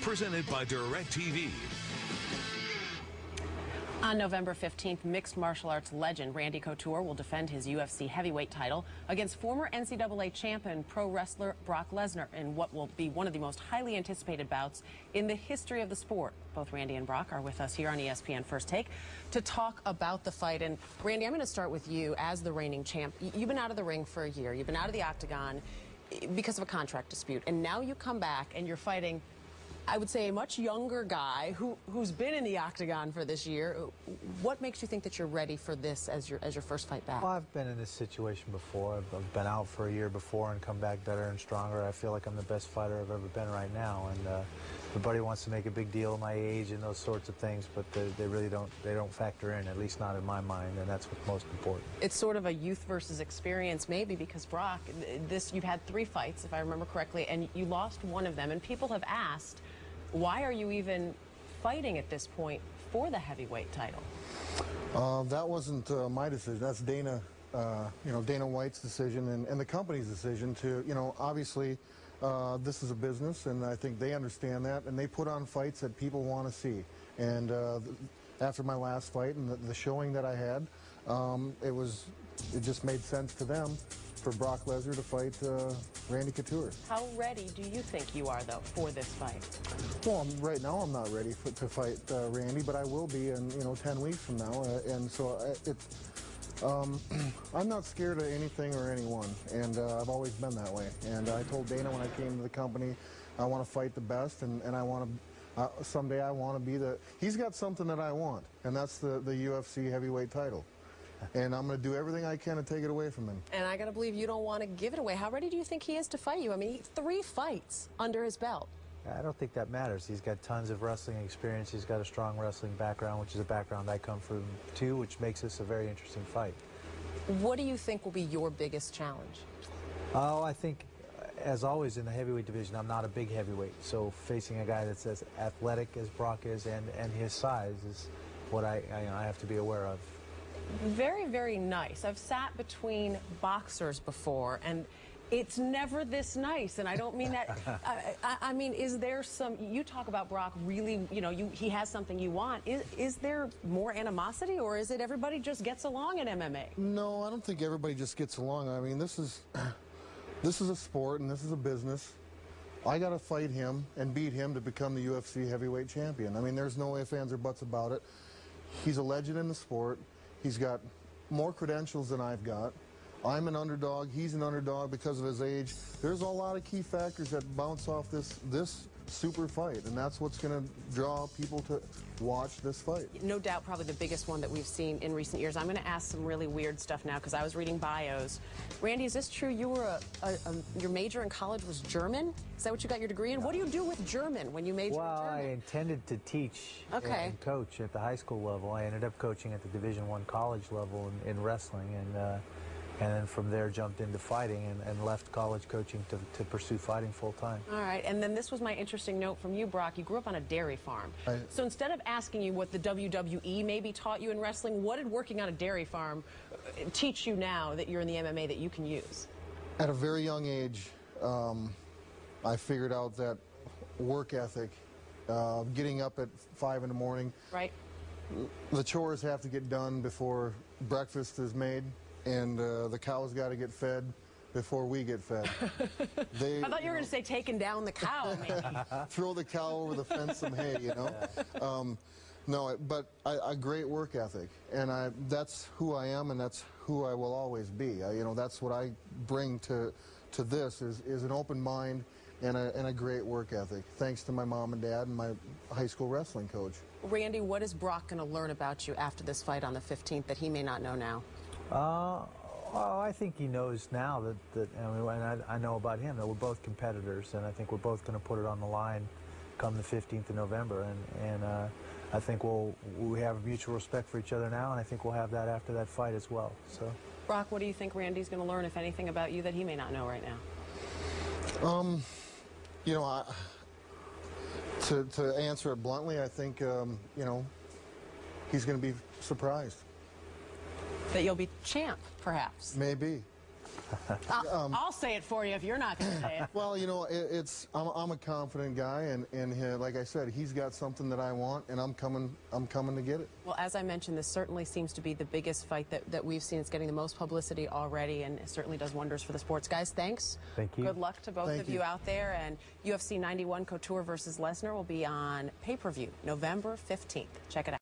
Presented by DirecTV. On November 15th, mixed martial arts legend Randy Couture will defend his UFC heavyweight title against former NCAA champ and pro wrestler Brock Lesnar in what will be one of the most highly anticipated bouts in the history of the sport. Both Randy and Brock are with us here on ESPN First Take to talk about the fight. And Randy, I'm going to start with you as the reigning champ. You've been out of the ring for a year. You've been out of the octagon because of a contract dispute. And now you come back and you're fighting, I would say, a much younger guy who's been in the octagon for this year. What makes you think that you're ready for this as your first fight back? Well, I've been in this situation before. I've been out for a year before and come back better and stronger. I feel like I'm the best fighter I've ever been right now. And everybody wants to make a big deal of my age and those sorts of things, but they really don't factor in, at least not in my mind, and that's what's most important. It's sort of a youth versus experience, maybe, because Brock, you've had 3 fights, if I remember correctly, and you lost one of them, and people have asked, why are you even fighting at this point for the heavyweight title? That wasn't my decision. That's Dana, Dana White's decision and the company's decision to, obviously this is a business, and I think they understand that, and they put on fights that people want to see. And after my last fight and the showing that I had, it just made sense to them for Brock Lesnar to fight Randy Couture. How ready do you think you are, though, for this fight? Well, right now I'm not ready to fight Randy, but I will be in 10 weeks from now, and so I'm not scared of anything or anyone, and I've always been that way. And I told Dana when I came to the company, I want to fight the best, and I want to someday I want to be he's got something that I want, and that's the UFC heavyweight title. And I'm going to do everything I can to take it away from him. And I got to believe you don't want to give it away. How ready do you think he is to fight you? I mean, 3 fights under his belt. I don't think that matters. He's got tons of wrestling experience. He's got a strong wrestling background, which is a background I come from too, which makes this a very interesting fight. What do you think will be your biggest challenge? Oh, I think, as always in the heavyweight division, I'm not a big heavyweight. So facing a guy that's as athletic as Brock is and his size is what I have to be aware of. Very, very nice. I've sat between boxers before, and it's never this nice, and I don't mean that. I mean, is there you talk about Brock really, he has something you want. Is there more animosity, or is it everybody just gets along in MMA? No, I don't think everybody just gets along. I mean, this is a sport, and this is a business. I got to fight him and beat him to become the UFC heavyweight champion. I mean, there's no ifs, ands, or buts about it. He's a legend in the sport. He's got more credentials than I've got. I'm an underdog. He's an underdog because of his age. There's a lot of key factors that bounce off this super fight, and that's what's going to draw people to watch this fight. No doubt, probably the biggest one that we've seen in recent years. I'm going to ask some really weird stuff now because I was reading bios. Randy, is this true? You were your major in college was German? Is that what you got your degree in? What do you do with German when you majored in German? Well, I intended to teach and coach at the high school level. I ended up coaching at the Division I college level in wrestling, and then from there jumped into fighting and left college coaching to pursue fighting full time. All right, and then this was my interesting note from you, Brock. You grew up on a dairy farm. So instead of asking you what the WWE maybe taught you in wrestling, what did working on a dairy farm teach you now that you're in the MMA that you can use? At a very young age, I figured out that work ethic, getting up at 5 in the morning. Right. The chores have to get done before breakfast is made. And the cows got to get fed before we get fed. I thought you were going to say taking down the cow, maybe. Throw the cow over the fence some hay, No, but a great work ethic, and that's who I am, and that's who I will always be. That's what I bring to this is an open mind and a great work ethic, thanks to my mom and dad and my high school wrestling coach. Randy, what is Brock going to learn about you after this fight on the 15th that he may not know now? Well, I think he knows now and I know about him that we're both competitors, and I think we're both going to put it on the line come the 15th of November, and I think we have mutual respect for each other now, and I think we'll have that after that fight as well. So, Brock, what do you think Randy's going to learn, if anything, about you that he may not know right now? To answer it bluntly, I think he's going to be surprised. That you'll be champ, perhaps. Maybe. I'll say it for you if you're not going to say it. Well, you know, I'm a confident guy, and like I said, he's got something that I want, and I'm coming to get it. Well, as I mentioned, this certainly seems to be the biggest fight that we've seen. It's getting the most publicity already, and it certainly does wonders for the sports. Guys, thanks. Thank you. Good luck to both of you out there. And UFC 91 Couture versus Lesnar will be on pay-per-view November 15th. Check it out.